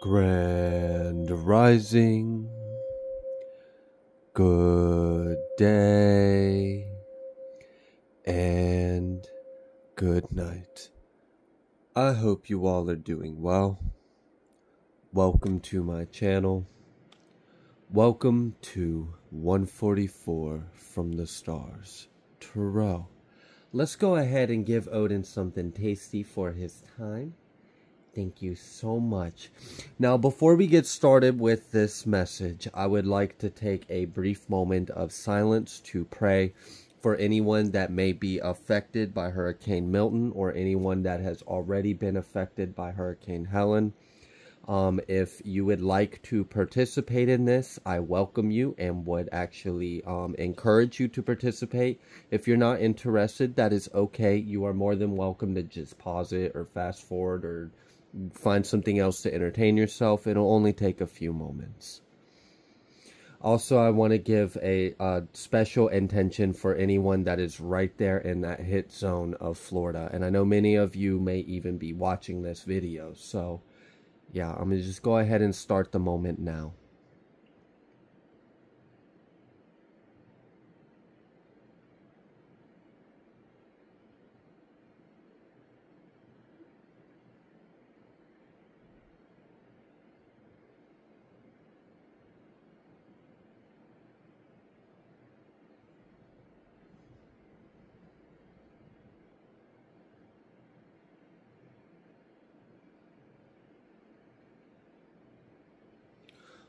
Grand Rising, good day, and good night. I hope you all are doing well. Welcome to my channel. Welcome to 144 from the stars, Tarot. Let's go ahead and give Odin something tasty for his time. Thank you so much. Now, before we get started with this message, I would like to take a brief moment of silence to pray for anyone that may be affected by Hurricane Milton or anyone that has already been affected by Hurricane Helen. If you would like to participate in this, I welcome you and would actually encourage you to participate. If you're not interested, that is okay. You are more than welcome to just pause it or fast forward or find something else to entertain yourself. It'll only take a few moments. Also, I want to give a special intention for anyone that is right there in that hit zone of Florida. And I know many of you may even be watching this video. So, yeah, I'm going to just go ahead and start the moment now.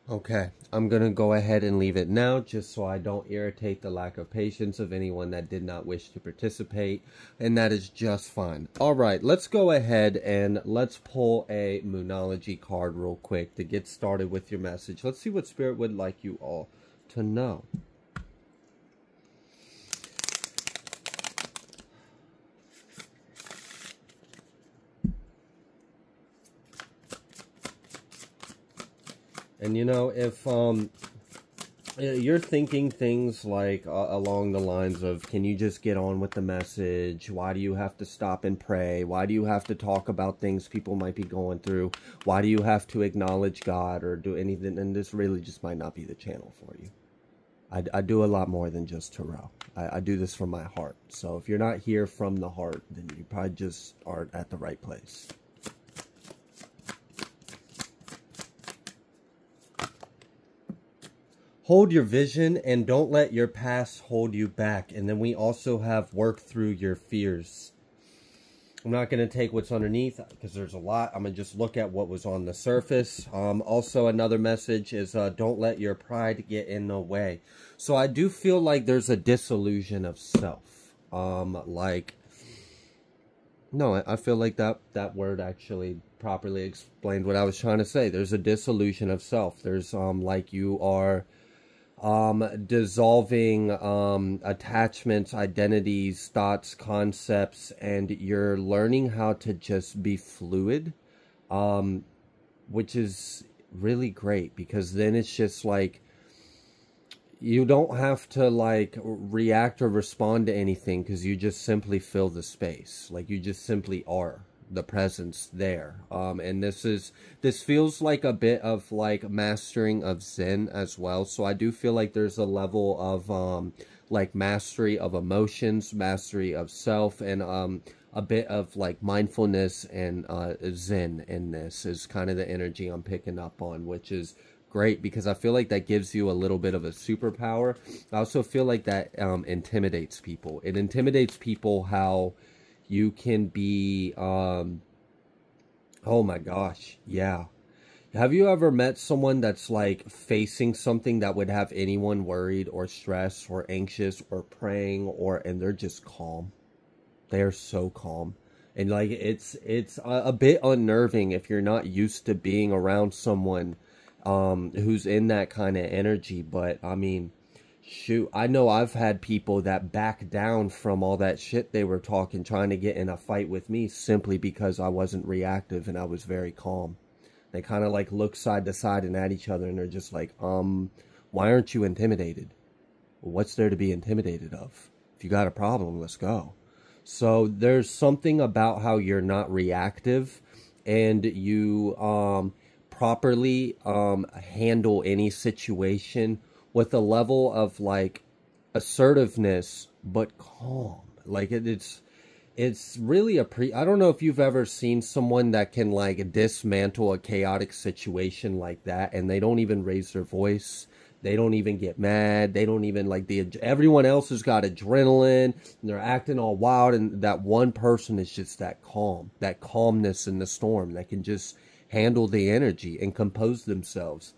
Okay, I'm going to go ahead and leave it now just so I don't irritate the lack of patience of anyone that did not wish to participate, and that is just fine. All right, let's go ahead and let's pull a Moonology card real quick to get started with your message. Let's see what Spirit would like you all to know. And you know, if you're thinking things like along the lines of, can you just get on with the message? Why do you have to stop and pray? Why do you have to talk about things people might be going through? Why do you have to acknowledge God or do anything? And this really just might not be the channel for you. I do a lot more than just tarot. I do this from my heart. So if you're not here from the heart, then you probably just aren't at the right place. Hold your vision and don't let your past hold you back. And then we also have work through your fears. I'm not going to take what's underneath because there's a lot. I'm going to just look at what was on the surface. Also, another message is don't let your pride get in the way. So I do feel like there's a disillusion of self. I feel like that word actually properly explained what I was trying to say. There's a disillusion of self. There's like you are dissolving attachments, identities, thoughts, concepts, and you're learning how to just be fluid, which is really great because then it's just like you don't have to like react or respond to anything because you just simply fill the space. Like you just simply are the presence there. And this feels like a bit of like mastering of Zen as well. So I do feel like there's a level of like mastery of emotions, mastery of self, and a bit of like mindfulness and Zen in this is kind of the energy I'm picking up on, which is great because I feel like that gives you a little bit of a superpower. I also feel like that intimidates people. It intimidates people how you can be, oh my gosh, yeah. Have you ever met someone that's like facing something that would have anyone worried or stressed or anxious or praying and they're just calm? They are so calm. And like, it's a bit unnerving if you're not used to being around someone who's in that kind of energy. But I mean, shoot, I know I've had people that back down from all that shit they were talking, trying to get in a fight with me simply because I wasn't reactive and I was very calm. They kind of like look side to side and at each other and they're just like, why aren't you intimidated? What's there to be intimidated of? If you got a problem, let's go. So there's something about how you're not reactive and you properly handle any situation with a level of like assertiveness but calm. Like it's really I don't know if you've ever seen someone that can like dismantle a chaotic situation like that, and they don't even raise their voice. They don't even get mad. They don't even like everyone else has got adrenaline and they're acting all wild. And that one person is just that calm, that calmness in the storm that can just handle the energy and compose themselves.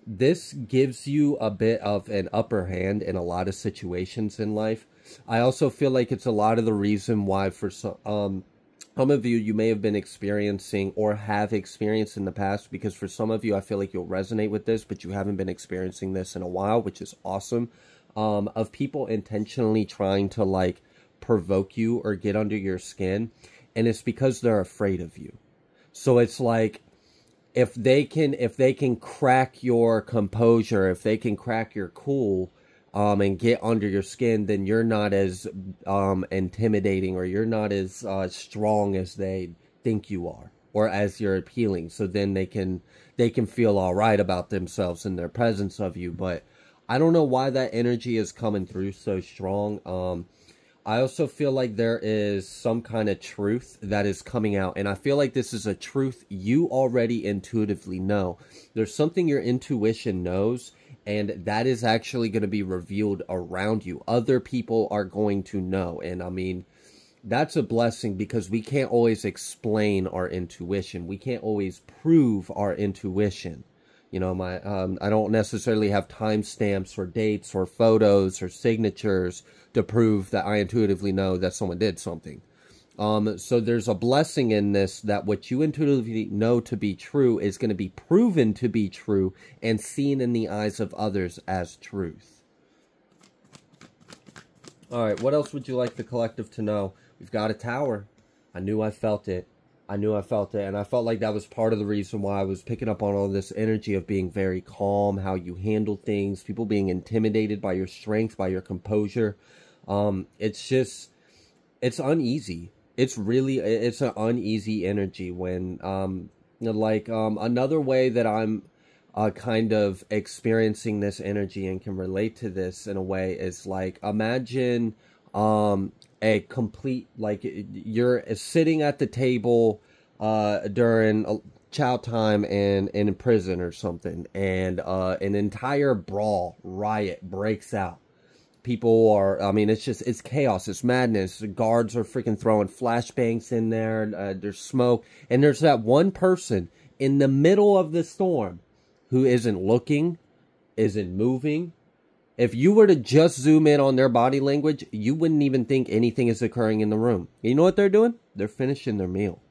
This gives you a bit of an upper hand in a lot of situations in life. I also feel like it's a lot of the reason why for some of you, you may have been experiencing or have experienced in the past, because for some of you, I feel like you'll resonate with this, but you haven't been experiencing this in a while, which is awesome, of people intentionally trying to like provoke you or get under your skin. And it's because they're afraid of you. So it's like, if they can crack your composure, if they can crack your cool, and get under your skin, then you're not as intimidating, or you're not as strong as they think you are, or as you're appealing. So then they can feel all right about themselves in their presence of you. But I don't know why that energy is coming through so strong. I also feel like there is some kind of truth that is coming out. And I feel like this is a truth you already intuitively know. There's something your intuition knows, and that is actually going to be revealed around you. Other people are going to know. And I mean, that's a blessing, because we can't always explain our intuition. We can't always prove our intuition. You know, I don't necessarily have timestamps or dates or photos or signatures to prove that I intuitively know that someone did something. So there's a blessing in this, that what you intuitively know to be true is going to be proven to be true and seen in the eyes of others as truth. All right, what else would you like the collective to know? We've got a Tower. I knew I felt it. I knew I felt it, and I felt like that was part of the reason why I was picking up on all this energy of being very calm, how you handle things, people being intimidated by your strength, by your composure. It's just, it's uneasy. It's an uneasy energy when, another way that I'm kind of experiencing this energy and can relate to this in a way is like, imagine a complete, like, you're sitting at the table during chow time in prison or something, and an entire brawl, riot breaks out. People are, I mean, it's chaos, it's madness. The guards are freaking throwing flashbangs in there, there's smoke, and there's that one person in the middle of the storm who isn't looking, isn't moving. If you were to just zoom in on their body language, you wouldn't even think anything is occurring in the room. You know what they're doing? They're finishing their meal.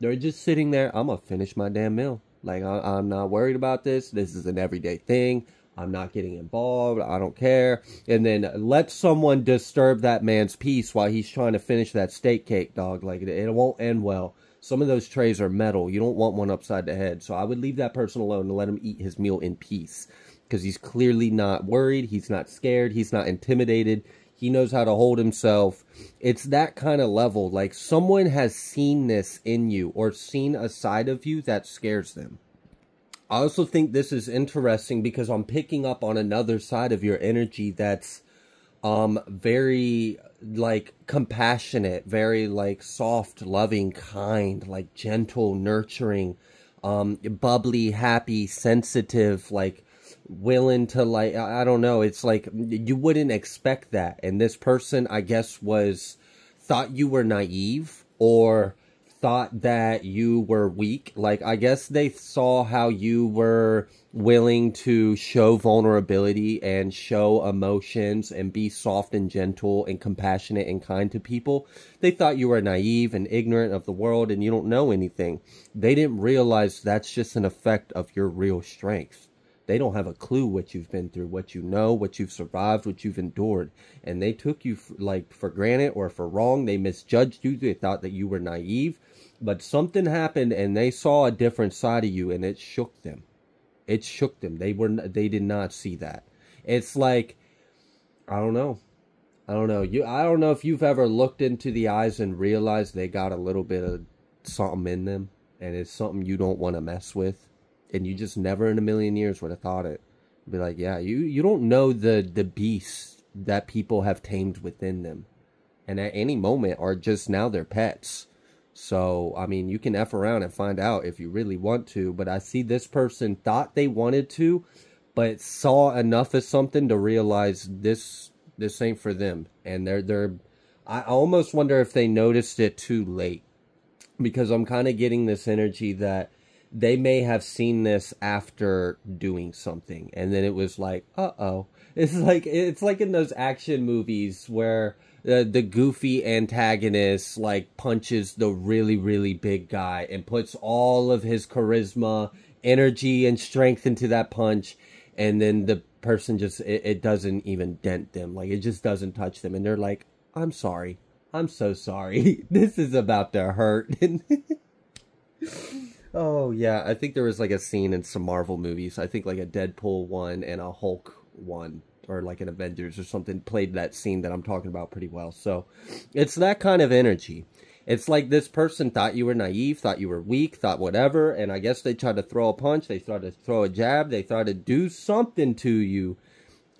They're just sitting there. I'm going to finish my damn meal. Like, I'm not worried about this. This is an everyday thing. I'm not getting involved. I don't care. And then let someone disturb that man's peace while he's trying to finish that steak cake, dog. Like, it won't end well. Some of those trays are metal. You don't want one upside the head. So I would leave that person alone and let him eat his meal in peace. Because he's clearly not worried. He's not scared. He's not intimidated. He knows how to hold himself. It's that kind of level. Like, someone has seen this in you, or seen a side of you that scares them. I also think this is interesting because I'm picking up on another side of your energy that's very, like, compassionate, very, like, soft, loving, kind, like, gentle, nurturing, bubbly, happy, sensitive, like, willing to, like, I don't know, it's like you wouldn't expect that. And this person, I guess, thought you were naive, or thought that you were weak. Like, I guess they saw how you were willing to show vulnerability and show emotions and be soft and gentle and compassionate and kind to people. They thought you were naive and ignorant of the world and you don't know anything. They didn't realize that's just an effect of your real strength. They don't have a clue what you've been through, what you know, what you've survived, what you've endured. And they took you for granted or for wrong. They misjudged you. They thought that you were naive. But something happened and they saw a different side of you, and it shook them. It shook them. They did not see that. It's like, I don't know. I don't know if you've ever looked into the eyes and realized they got a little bit of something in them, and it's something you don't want to mess with. and you just never in a million years would have thought it. Be like, yeah, you don't know the beasts that people have tamed within them, and at any moment are just now their pets. So, I mean, you can F around and find out if you really want to, but I see this person thought they wanted to, but saw enough of something to realize this ain't for them. And I almost wonder if they noticed it too late, because I'm kind of getting this energy that they may have seen this after doing something, and then it was like, uh-oh. It's like in those action movies where the goofy antagonist like punches the really, really big guy and puts all of his charisma, energy, and strength into that punch, and then the person just, it doesn't even dent them. Like, it just doesn't touch them, and they're like, I'm sorry. I'm so sorry. This is about to hurt. Oh, yeah. I think there was like a scene in some Marvel movies. I think like a Deadpool one and a Hulk one, or like an Avengers or something, played that scene that I'm talking about pretty well. So it's that kind of energy. It's like this person thought you were naive, thought you were weak, thought whatever, and I guess they tried to throw a punch, they tried to throw a jab, they tried to do something to you.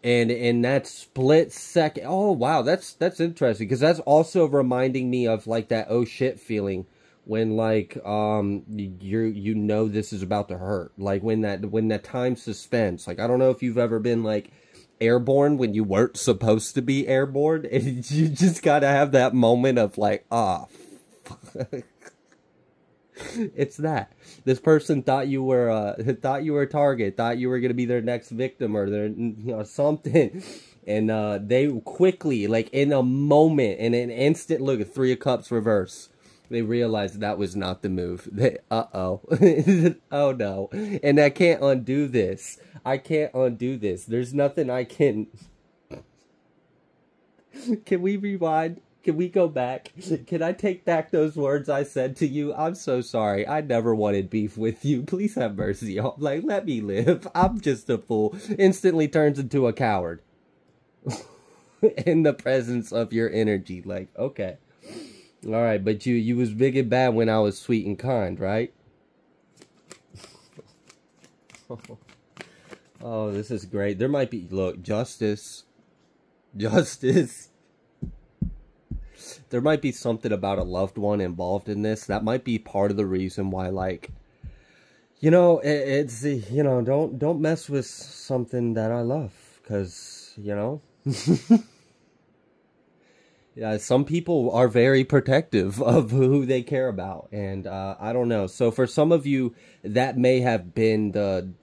And in that split second, oh wow, that's interesting, because that's also reminding me of like that oh shit feeling when like you know this is about to hurt, like when that time suspense. Like, I don't know if you've ever been like airborne when you weren't supposed to be airborne, and you just gotta have that moment of like, ah, it's that this person thought you were a target, thought you were gonna be their next victim or their, you know, something, and they quickly, like in a moment, in an instant, look at Three of Cups reverse, they realized that was not the move. Uh-oh. Oh no. And I can't undo this. I can't undo this. There's nothing I can... Can we rewind? Can we go back? Can I take back those words I said to you? I'm so sorry. I never wanted beef with you. Please have mercy. Like, let me live. I'm just a fool. Instantly turns into a coward. In the presence of your energy. Like, okay. Alright, but you was big and bad when I was sweet and kind, right? Oh, this is great. There might be, look, justice. Justice. There might be something about a loved one involved in this. That might be part of the reason why, like, you know, it's, you know, don't mess with something that I love. Because, you know... Yeah, some people are very protective of who they care about, and I don't know. So for some of you, that may have been the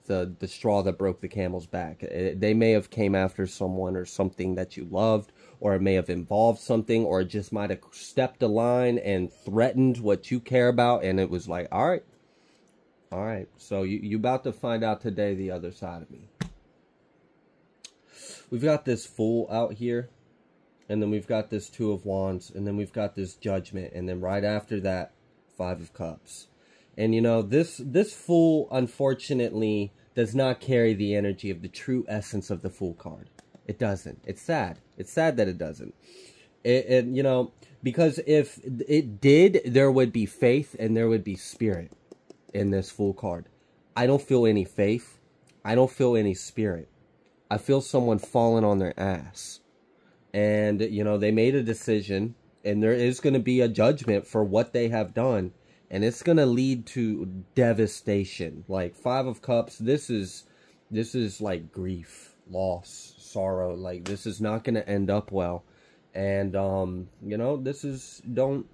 straw that broke the camel's back. They may have came after someone or something that you loved, or it may have involved something, or it just might have stepped a line and threatened what you care about, and it was like, all right. So you about to find out today the other side of me. We've got this Fool out here. And then we've got this Two of Wands, and then we've got this Judgment, and then right after that, Five of Cups. And you know, this Fool, unfortunately, does not carry the energy of the true essence of the Fool card. It doesn't. It's sad. It's sad that it doesn't. You know, because if it did, there would be faith and there would be spirit in this Fool card. I don't feel any faith. I don't feel any spirit. I feel someone falling on their ass. And, you know, they made a decision, and there is going to be a judgment for what they have done. And it's going to lead to devastation. Like, Five of Cups, this is like grief, loss, sorrow. Like, this is not going to end up well. And, you know, this is, don't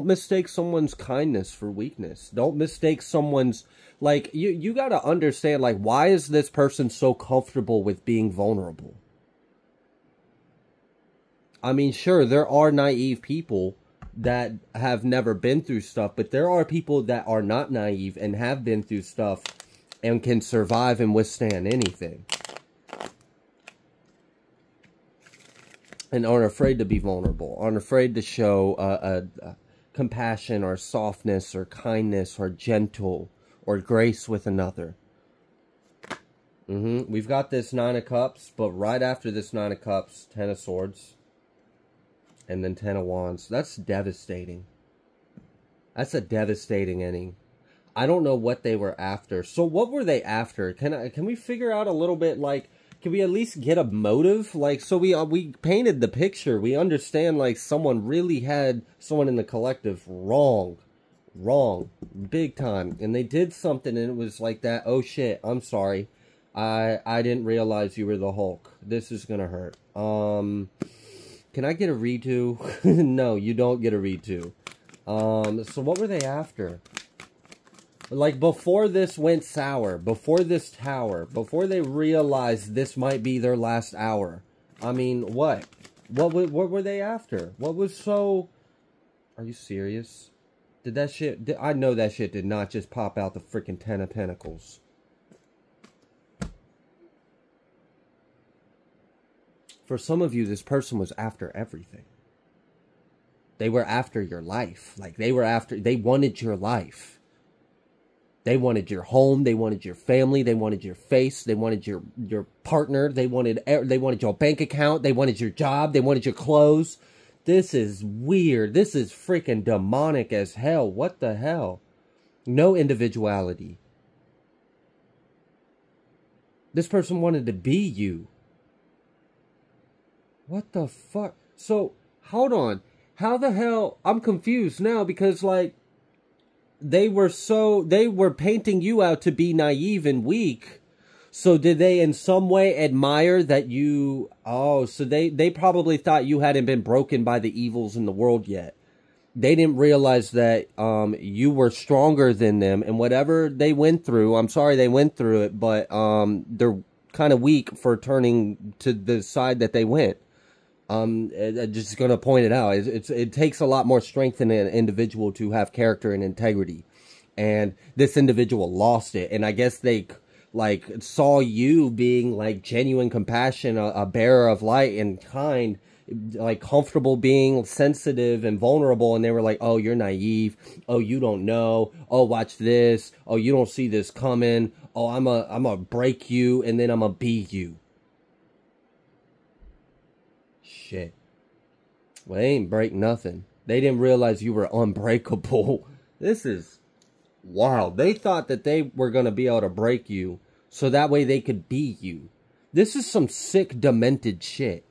mistake someone's kindness for weakness. Don't mistake someone's, like, you got to understand, like, why is this person so comfortable with being vulnerable? I mean, sure, there are naive people that have never been through stuff, but there are people that are not naive and have been through stuff and can survive and withstand anything. And aren't afraid to be vulnerable, aren't afraid to show compassion or softness or kindness or gentle or grace with another. We've got this Nine of Cups, but right after this Nine of Cups, Ten of Swords. And then Ten of Wands. That's devastating. That's a devastating ending. I don't know what they were after. So what were they after? Can we figure out a little bit, like, can we at least get a motive? Like, so we painted the picture. We understand, like, someone really had someone in the collective wrong, big time, and they did something, and it was like that. Oh shit, I'm sorry, I didn't realize you were the Hulk. This is gonna hurt. Can I get a redo? No, you don't get a redo. So what were they after? Like, before this went sour, before this tower, before they realized this might be their last hour. I mean, what? What were they after? What was so... Are you serious? Did that shit... I know that shit did not just pop out the freaking Ten of Pentacles. For some of you, this person was after everything. They were after your life. Like, they wanted your life. They wanted your home, they wanted your family, they wanted your face, they wanted your partner, they wanted your bank account, they wanted your job, they wanted your clothes. This is weird. This is freaking demonic as hell. What the hell? No individuality. This person wanted to be you. What the fuck? So, hold on. How the hell? I'm confused now because, like, they were painting you out to be naive and weak. So did they in some way admire that you... Oh, so they probably thought you hadn't been broken by the evils in the world yet. They didn't realize that you were stronger than them. And whatever they went through, I'm sorry they went through it, but they're kind of weak for turning to the side that they went. Just going to point it out. It takes a lot more strength in an individual to have character and integrity. And this individual lost it. And I guess they, like, saw you being, like, genuine compassion, a bearer of light and kind, like, comfortable being sensitive and vulnerable. And they were like, oh, you're naive. Oh, you don't know. Oh, watch this. Oh, you don't see this coming. Oh, I'm a break you and then I'm a be you. Shit. Well, they ain't break nothing. They didn't realize you were unbreakable. This is wild. They thought that they were going to be able to break you so that way they could be you. This is some sick, demented shit.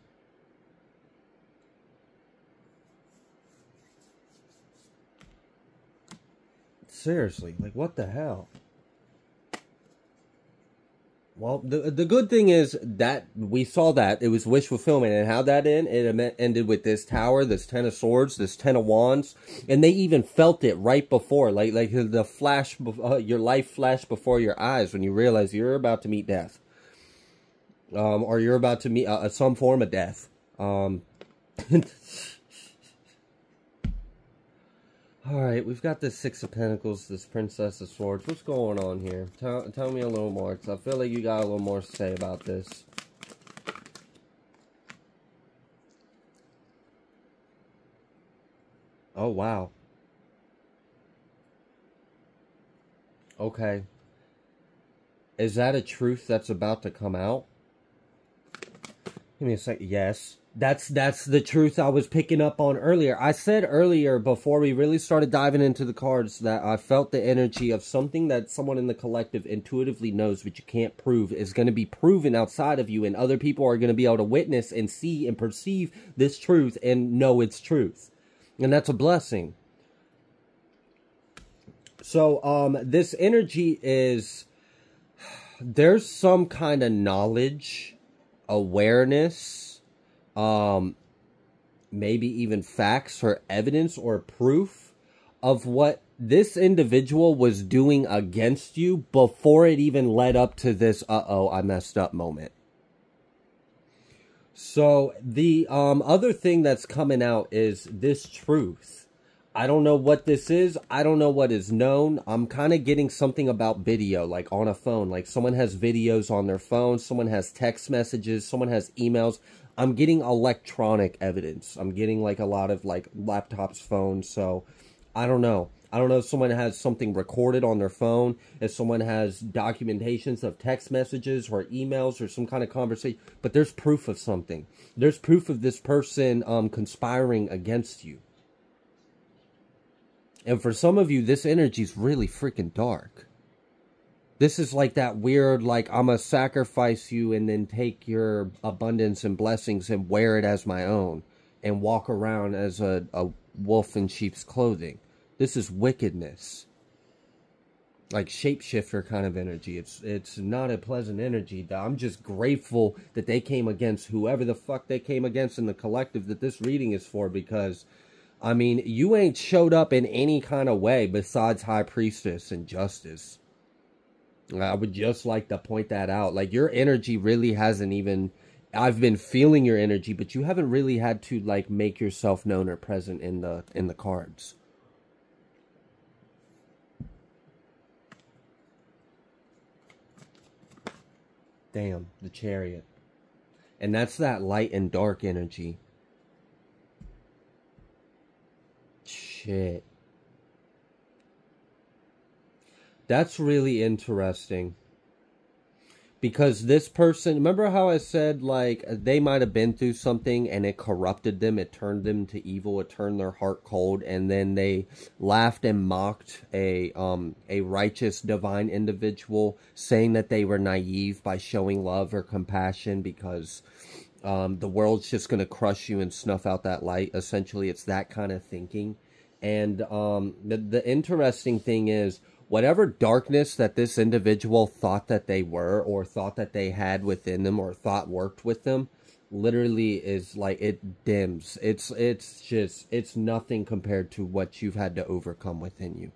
Seriously, like, what the hell? Well, the good thing is that we saw that. It was wish fulfillment. And how that ended with this tower, this Ten of Swords, this Ten of Wands. And they even felt it right before. Like the flash, your life flashed before your eyes when you realize you're about to meet death. Or you're about to meet some form of death. Alright, we've got this Six of Pentacles, this Princess of Swords. What's going on here? Tell me a little more, because I feel like you got a little more to say about this. Oh, wow. Okay. Is that a truth that's about to come out? Give me a second. Yes. That's the truth I was picking up on earlier. I said earlier, before we really started diving into the cards, that I felt the energy of something that someone in the collective intuitively knows, but you can't prove, is going to be proven outside of you, and other people are going to be able to witness and see and perceive this truth and know it's truth. And that's a blessing. So, this energy is... There's some kind of knowledge, awareness... maybe even facts or evidence or proof of what this individual was doing against you before it even led up to this, uh-oh, I messed up moment. So the other thing that's coming out is this truth. I don't know what this is. I don't know what is known. I'm kind of getting something about video, like on a phone. Like someone has videos on their phone. Someone has text messages. Someone has emails. I'm getting electronic evidence. I'm getting like a lot of like laptops, phones. So I don't know. I don't know if someone has something recorded on their phone, if someone has documentations of text messages or emails or some kind of conversation, but there's proof of something. There's proof of this person conspiring against you. And for some of you, this energy is really freaking dark. This is like that weird, like, I'm going to sacrifice you and then take your abundance and blessings and wear it as my own. And walk around as a wolf in sheep's clothing. This is wickedness. Like shapeshifter kind of energy. It's not a pleasant energy. I'm just grateful that they came against whoever the fuck they came against in the collective that this reading is for. Because, I mean, you ain't showed up in any kind of way besides High Priestess and Justice. I would just like to point that out. Like, your energy really hasn't even... I've been feeling your energy, but you haven't really had to, like, make yourself known or present in the cards. Damn, the Chariot. And that's that light and dark energy. Shit. That's really interesting. Because this person, remember how I said, like, they might have been through something and it corrupted them, it turned them to evil, it turned their heart cold, and then they laughed and mocked a righteous, divine individual, saying that they were naive by showing love or compassion because the world's just going to crush you and snuff out that light. Essentially, it's that kind of thinking. And the interesting thing is, whatever darkness that this individual thought that they were or thought that they had within them or thought worked with them literally is like, it dims. It's nothing compared to what you've had to overcome within you.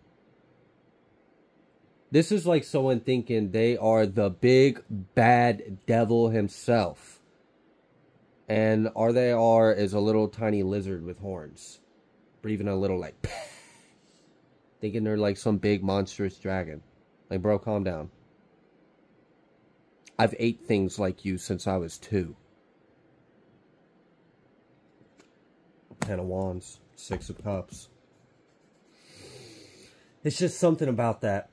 This is like someone thinking they are the big bad devil himself. And all they are is a little tiny lizard with horns. Breathing a little like... Thinking they're like some big monstrous dragon. Like, bro, calm down. I've ate things like you since I was 2. 10 of Wands. 6 of Cups. It's just something about that.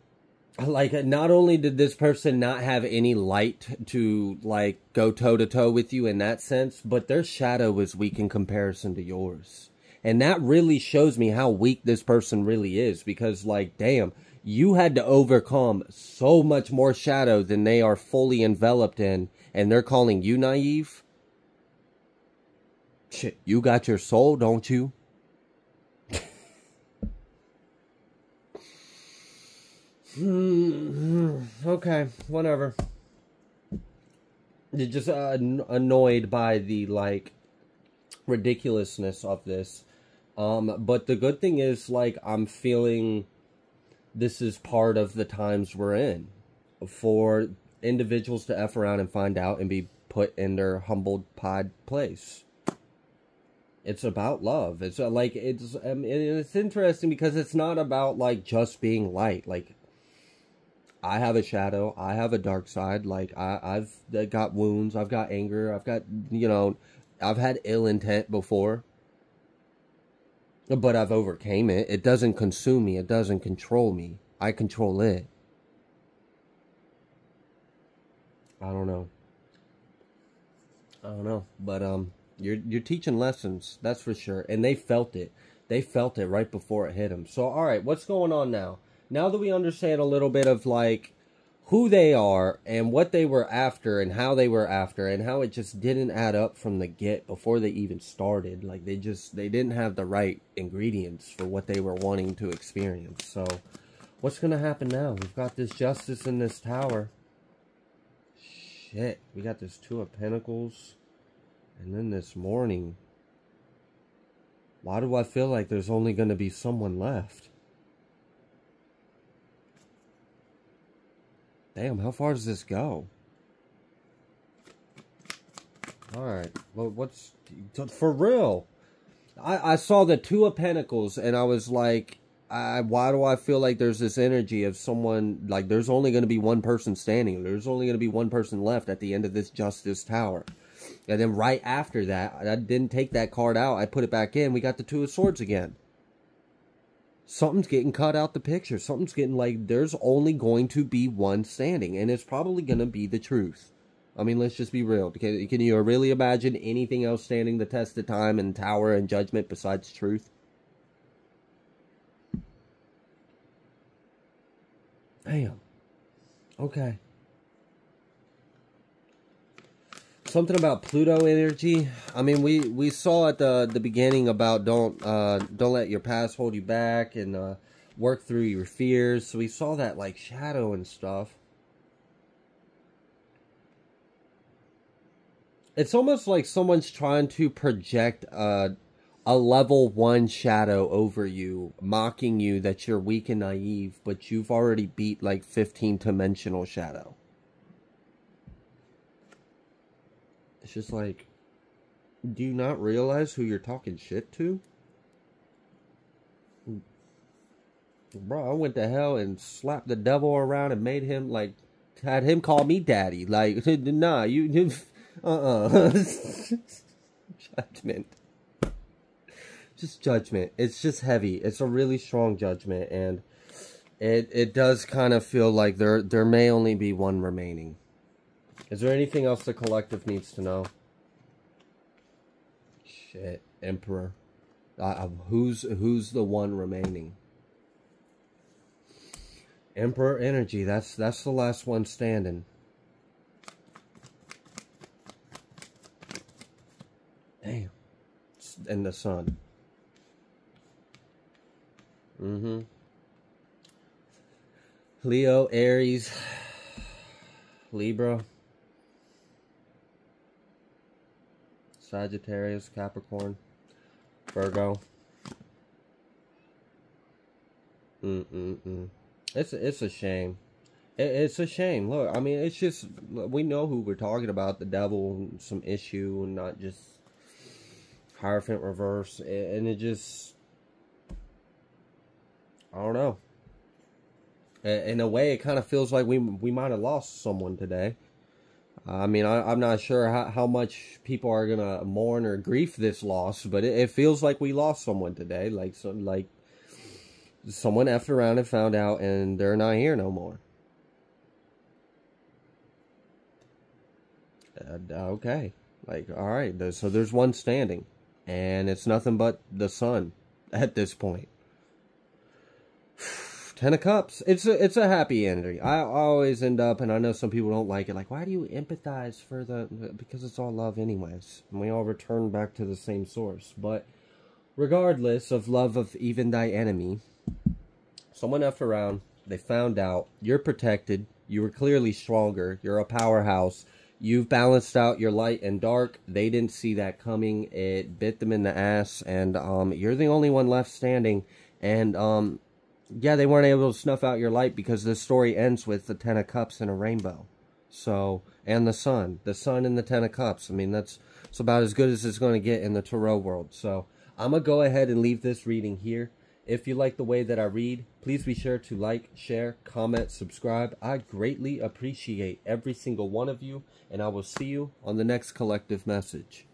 Like, not only did this person not have any light to, like, go toe-to-toe with you in that sense, but their shadow was weak in comparison to yours. And that really shows me how weak this person really is. Because, like, damn, you had to overcome so much more shadow than they are fully enveloped in. And they're calling you naive? Shit, you got your soul, don't you? Okay, whatever. You're just annoyed by the, like, ridiculousness of this. But the good thing is, like, I'm feeling this is part of the times we're in for individuals to F around and find out and be put in their humbled pod place. It's about love. It's like, it's interesting because it's not about, like, just being light. Like, I have a shadow. I have a dark side. Like, I've got wounds. I've got anger. I've got, you know, I've had ill intent before. But I've overcame it. It doesn't consume me. It doesn't control me. I control it. I don't know. But you're teaching lessons, that's for sure. And they felt it. They felt it right before it hit them. So, all right, what's going on now? Now that we understand a little bit of, like, who they are and what they were after and how they were after and how it just didn't add up from the get before they even started. Like, they didn't have the right ingredients for what they were wanting to experience. So, what's going to happen now? We've got this Justice in this Tower. Shit, we got this 2 of Pentacles. And then this Morning. Why do I feel like there's only going to be someone left? Damn, how far does this go? Alright, well, what's... For real. I saw the 2 of Pentacles, and I was like, why do I feel like there's this energy of someone... Like, there's only going to be one person standing. There's only going to be one person left at the end of this Justice Tower. And then right after that, I didn't take that card out. I put it back in. We got the 2 of Swords again. Something's getting cut out the picture. Something's getting, like, there's only going to be one standing. And it's probably going to be the truth. I mean, let's just be real. Can you really imagine anything else standing the test of time and Tower and Judgment besides truth? Damn. Okay. Something about Pluto energy. I mean, we saw at the beginning about don't let your past hold you back, and work through your fears. So we saw that like shadow and stuff. It's almost like someone's trying to project a level 1 shadow over you, mocking you that you're weak and naive, but you've already beat like 15-dimensional shadow. It's just like, do you not realize who you're talking shit to? Bro, I went to hell and slapped the devil around and made him, like, had him call me daddy. Like, nah, judgment. Just judgment. It's just heavy. It's a really strong judgment, and it does kind of feel like there may only be one remaining. Is there anything else the collective needs to know? Shit, Emperor. Who's the one remaining? Emperor energy. That's the last one standing. Damn. And the sun. Leo, Aries, Libra, Sagittarius, Capricorn, Virgo. It's a shame. It's a shame. Look, I mean, it's just, we know who we're talking about. The devil, some issue, and not just Hierophant reverse. And it just, I don't know. In a way, it kind of feels like we might have lost someone today. I mean, I'm not sure how much people are going to mourn or grieve this loss, but it feels like we lost someone today. Like someone effed around and found out, and they're not here no more. Okay. Like, all right. So there's one standing, and it's nothing but the sun at this point. 10 of Cups. It's a happy ending. I always end up, and I know some people don't like it, like, why do you empathize for because it's all love anyways, and we all return back to the same source. But regardless of love of even thy enemy, someone effed around, they found out, you're protected, you were clearly stronger, you're a powerhouse, you've balanced out your light and dark, they didn't see that coming, it bit them in the ass, and you're the only one left standing, and yeah, they weren't able to snuff out your light because the story ends with the 10 of Cups and a rainbow. So, and the sun and the 10 of Cups. I mean, that's about as good as it's going to get in the tarot world. So, I'm going to go ahead and leave this reading here. If you like the way that I read, please be sure to like, share, comment, subscribe. I greatly appreciate every single one of you, and I will see you on the next collective message.